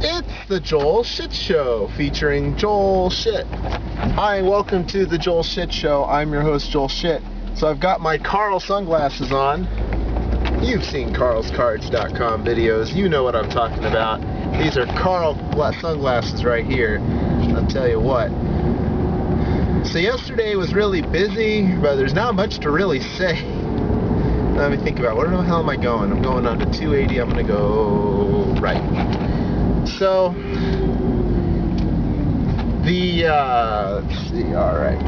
It's the Joel Shit Show, featuring Joel Shit. Hi, welcome to the Joel Shit Show. I'm your host, Joel Shit. So I've got my Karl sunglasses on. You've seen karlscards.com videos. You know what I'm talking about. These are Karl sunglasses right here. I'll tell you what. So yesterday was really busy, but there's not much to really say. Let me think about where the hell am I going? I'm going on to 280. I'm going to go right. So, let's see, alright.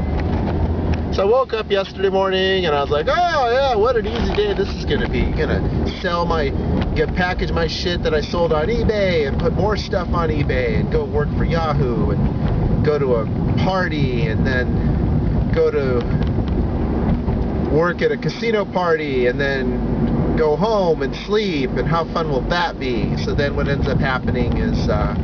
So I woke up yesterday morning and I was like, oh yeah, what an easy day this is going to be. Gonna package my shit that I sold on eBay and put more stuff on eBay and go work for Yahoo and go to a party and then go to work at a casino party and then go home and sleep, and how fun will that be? So then what ends up happening is I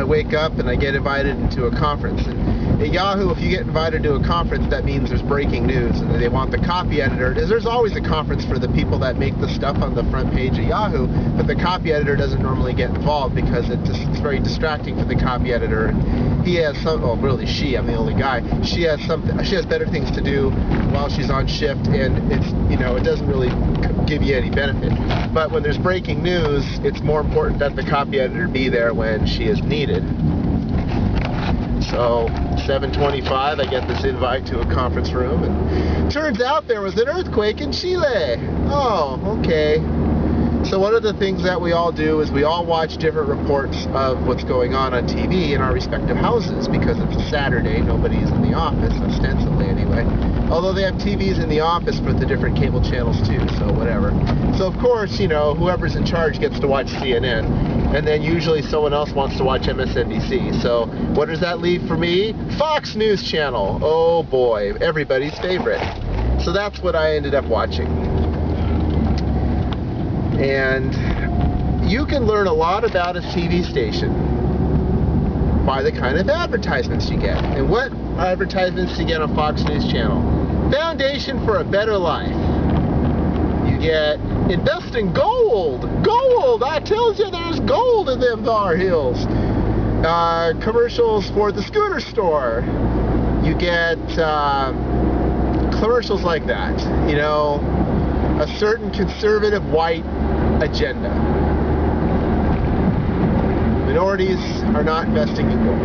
wake up and I get invited into a conference. And at Yahoo, if you get invited to a conference, that means there's breaking news, and they want the copy editor. There's always a conference for the people that make the stuff on the front page of Yahoo, but the copy editor doesn't normally get involved because it's very distracting for the copy editor. And he has really she, I'm the only guy. She has better things to do while she's on shift, and it doesn't really give you any benefit. But when there's breaking news, it's more important that the copy editor be there when she is needed. So 7:25, I get this invite to a conference room, and turns out there was an earthquake in Chile. Oh, okay. So one of the things that we all do is we all watch different reports of what's going on TV in our respective houses, because it's a Saturday, nobody's in the office, ostensibly anyway. Although they have TVs in the office for the different cable channels too, so whatever. So of course, whoever's in charge gets to watch CNN, and then usually someone else wants to watch MSNBC. So what does that leave for me? Fox News Channel. Oh boy, everybody's favorite. So that's what I ended up watching. And you can learn a lot about a TV station by the kind of advertisements you get. And what advertisements do you get on Fox News Channel? Foundation for a Better Life. You get invest in gold. Gold! I tells you there's gold in them Bar Hills. Commercials for the scooter store. You get commercials like that. A certain conservative white agenda. Minorities are not investing in gold.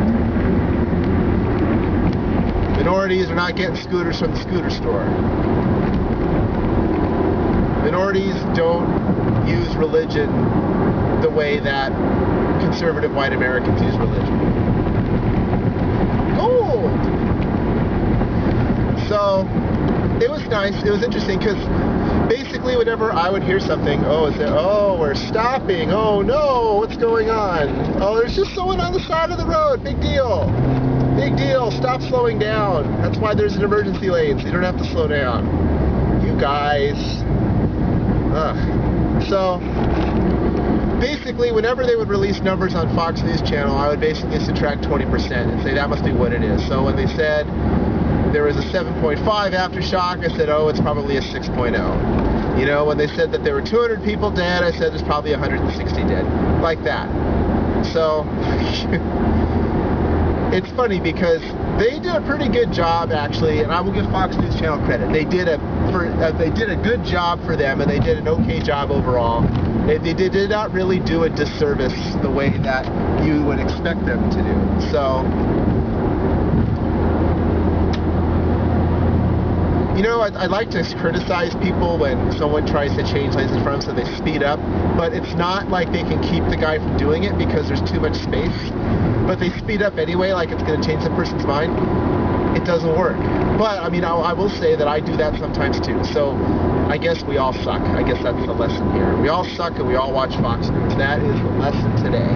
Minorities are not getting scooters from the scooter store. Minorities don't use religion the way that conservative white Americans use religion. Gold! So, it was nice. It was interesting because basically whenever I would hear something, we're stopping, oh no, what's going on? Oh, there's just someone on the side of the road, big deal. Big deal, stop slowing down. That's why there's an emergency lane, so you don't have to slow down. You guys. Ugh. So, basically, whenever they would release numbers on Fox News Channel, I would basically subtract 20% and say that must be what it is. So when they said there was a 7.5 aftershock, I said, oh, it's probably a 6.0. When they said that there were 200 people dead, I said there's probably 160 dead. Like that. So, it's funny because they did a pretty good job, actually, and I will give Fox News Channel credit. They did a good job for them, and they did an okay job overall. They did not really do a disservice the way that you would expect them to do. So, I like to criticize people when someone tries to change lanes in front of them so they speed up, but it's not like they can keep the guy from doing it because there's too much space. But they speed up anyway, like it's going to change the person's mind. It doesn't work. But, I will say that I do that sometimes too. So, I guess we all suck. I guess that's the lesson here. We all suck and we all watch Fox News. That is the lesson today.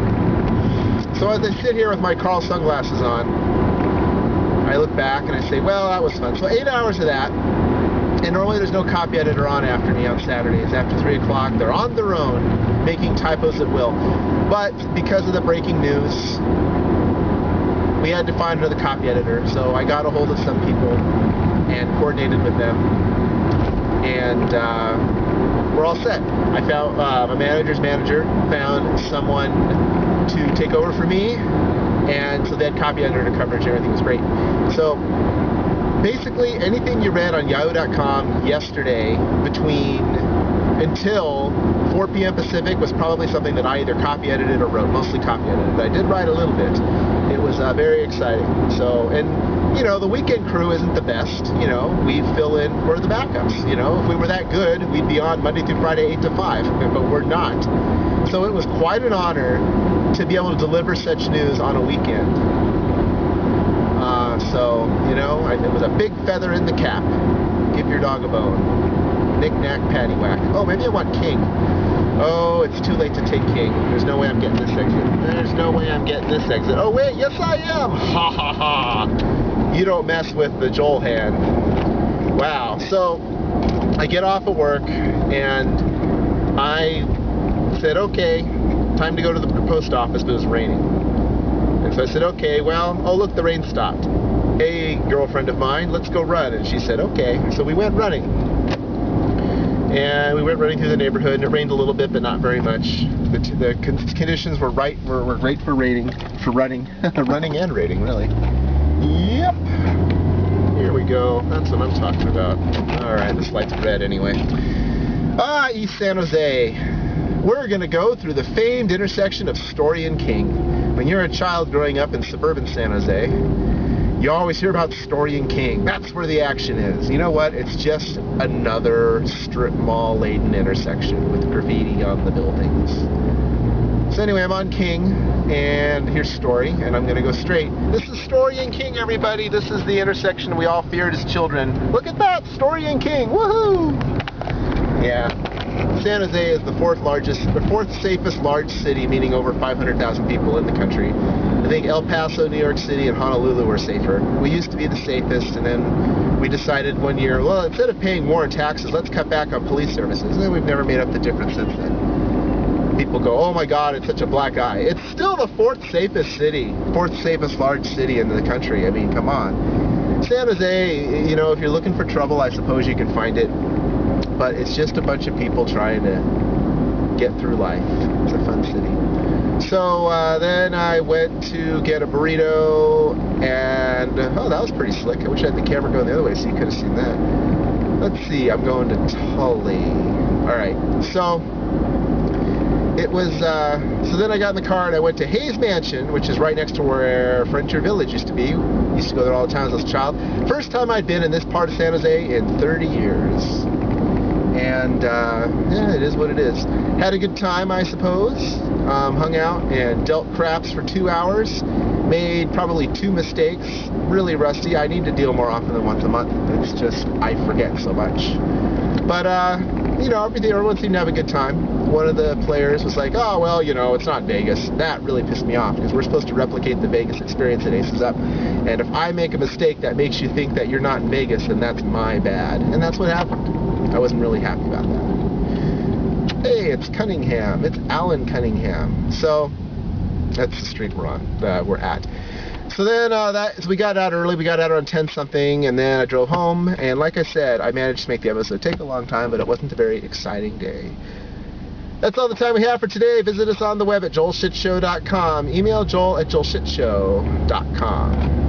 So as I sit here with my Karl sunglasses on, I look back and I say, well, that was fun. So 8 hours of that. And normally there's no copy editor on after me on Saturdays. After 3 o'clock, they're on their own, making typos at will. But because of the breaking news, we had to find another copy editor. So I got a hold of some people and coordinated with them. And we're all set. I found my manager's manager found someone to take over for me, and so they had copy editor coverage and everything was great. So basically anything you read on yahoo.com yesterday until 4 p.m. Pacific was probably something that I either copy edited or wrote, mostly copy edited. But I did write a little bit. It was very exciting. So, and you know, the weekend crew isn't the best. You know, we fill in for the backups. You know, if we were that good, we'd be on Monday through Friday 8 to 5, but we're not. So it was quite an honor to be able to deliver such news on a weekend. So, you know, it was a big feather in the cap. Give your dog a bone. Knick-knack, paddywhack. Oh, maybe I want king. Oh, it's too late to take king. There's no way I'm getting this exit. There's no way I'm getting this exit. Oh, wait, yes I am. Ha, ha, ha. You don't mess with the Joel hand. Wow. So, I get off of work, and I said, okay, time to go to the post office, but it was raining. And so I said, okay, well, oh, look, the rain stopped. Hey, girlfriend of mine, let's go run. And she said, okay. So we went running. And we went running through the neighborhood, and it rained a little bit, but not very much. The conditions were great for running, running and rating, really. Yep. Here we go. That's what I'm talking about. All right, this light's red anyway. East San Jose. We're going to go through the famed intersection of Story and King. When you're a child growing up in suburban San Jose, you always hear about Story and King. That's where the action is. You know what? It's just another strip mall-laden intersection with graffiti on the buildings. So anyway, I'm on King, and here's Story, and I'm going to go straight. This is Story and King, everybody. This is the intersection we all feared as children. Look at that! Story and King! Woohoo! Yeah. San Jose is the fourth safest large city, meaning over 500,000 people in the country. I think El Paso, New York City, and Honolulu were safer. We used to be the safest, and then we decided one year, well, instead of paying more in taxes, let's cut back on police services. And then we've never made up the difference since then. People go, oh my God, it's such a black eye. It's still the fourth safest large city in the country. I mean, come on. San Jose, you know, if you're looking for trouble, I suppose you can find it. But it's just a bunch of people trying to get through life. It's a fun city. So then I went to get a burrito, and oh, that was pretty slick. I wish I had the camera going the other way so you could have seen that. Let's see, I'm going to Tully. All right, so it was, so then I got in the car and I went to Hayes Mansion, which is right next to where Frontier Village used to be. Used to go there all the time as I was a child. First time I'd been in this part of San Jose in 30 years. And, yeah, it is what it is. Had a good time, I suppose. Hung out and dealt craps for 2 hours. Made probably 2 mistakes. Really rusty. I need to deal more often than once a month. It's just, I forget so much. But, you know, everyone seemed to have a good time. One of the players was like, oh, well, you know, it's not Vegas. That really pissed me off, because we're supposed to replicate the Vegas experience at Aces Up. And if I make a mistake that makes you think that you're not in Vegas, then that's my bad. And that's what happened. I wasn't really happy about that. Hey, it's Cunningham. It's Alan Cunningham. So, that's the street we're on, we're at. So then, so we got out early. We got out around 10-something, and then I drove home. And like I said, I managed to make the episode take a long time, but it wasn't a very exciting day. That's all the time we have for today. Visit us on the web at joelshitshow.com. Email joel at joelshitshow.com.